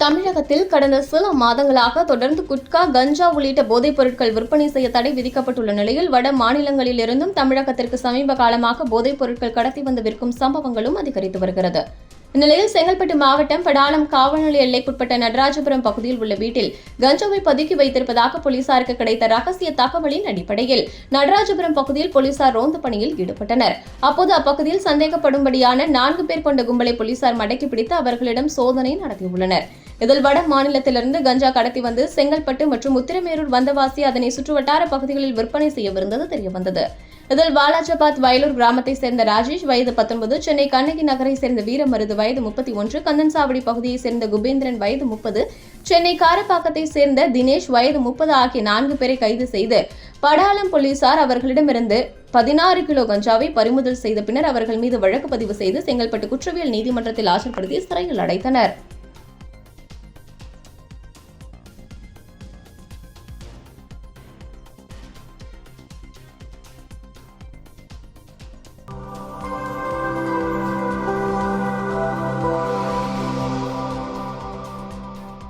தமிழகத்தில் கடந்த சில மாதங்களாக தொடர்ந்து குட்கா, கஞ்சா உள்ளிட்ட போதைப் பொருட்கள் விற்பனை செய்ய தடை விதிக்கப்பட்டுள்ள நிலையில் வட மாநிலங்களிலிருந்தும் தமிழகத்திற்கு சமீப காலமாக போதைப் பொருட்கள் கடத்தி வந்து விற்கும் சம்பவங்களும் அதிகரித்து வருகிறது. இந்நிலையில் செங்கல்பட்டு மாவட்டம் படாளம் காவல் நிலைய எல்லைக்குட்பட்ட நடராஜபுரம் பகுதியில் உள்ள வீட்டில் கஞ்சாவை பதுக்கி வைத்திருப்பதாக போலீசாருக்கு கிடைத்த ரகசிய தகவலின் அடிப்படையில் நடராஜபுரம் பகுதியில் போலீசார் ரோந்து பணியில் ஈடுபட்டனர். அப்போது அப்பகுதியில் சந்தேகப்படும்படியான 4 பேர் கொண்ட கும்பலை போலீசார் மடக்கி பிடித்து அவர்களிடம் சோதனை நடத்தியுள்ளனர். இதில் வட மாநிலத்திலிருந்து கஞ்சா கடத்தி வந்து செங்கல்பட்டு மற்றும் உத்திரமேரூர் வந்தவாசி அதனை சுற்றுவட்டார பகுதிகளில் விற்பனை செய்யவிருந்தது தெரியவந்தது. இதில் வாலாஜாபாத் வயலூர் கிராமத்தை சேர்ந்த ராஜேஷ் வயது 19, சென்னை கண்ணகி நகரை சேர்ந்த வீரமருது வயது 31, கந்தன்சாவடி பகுதியை சேர்ந்த குபேந்திரன் வயது 30, சென்னை காரப்பாக்கத்தை சேர்ந்த தினேஷ் வயது 30 ஆகிய 4 பேரை கைது செய்து படாளம் போலீசார் அவர்களிடமிருந்து 16 கிலோ கஞ்சாவை பறிமுதல் செய்த பின்னர் அவர்கள் மீது வழக்கு பதிவு செய்து செங்கல்பட்டு குற்றவியல் நீதிமன்றத்தில் ஆஜர்படுத்தி சிறையில் அடைத்தனர்.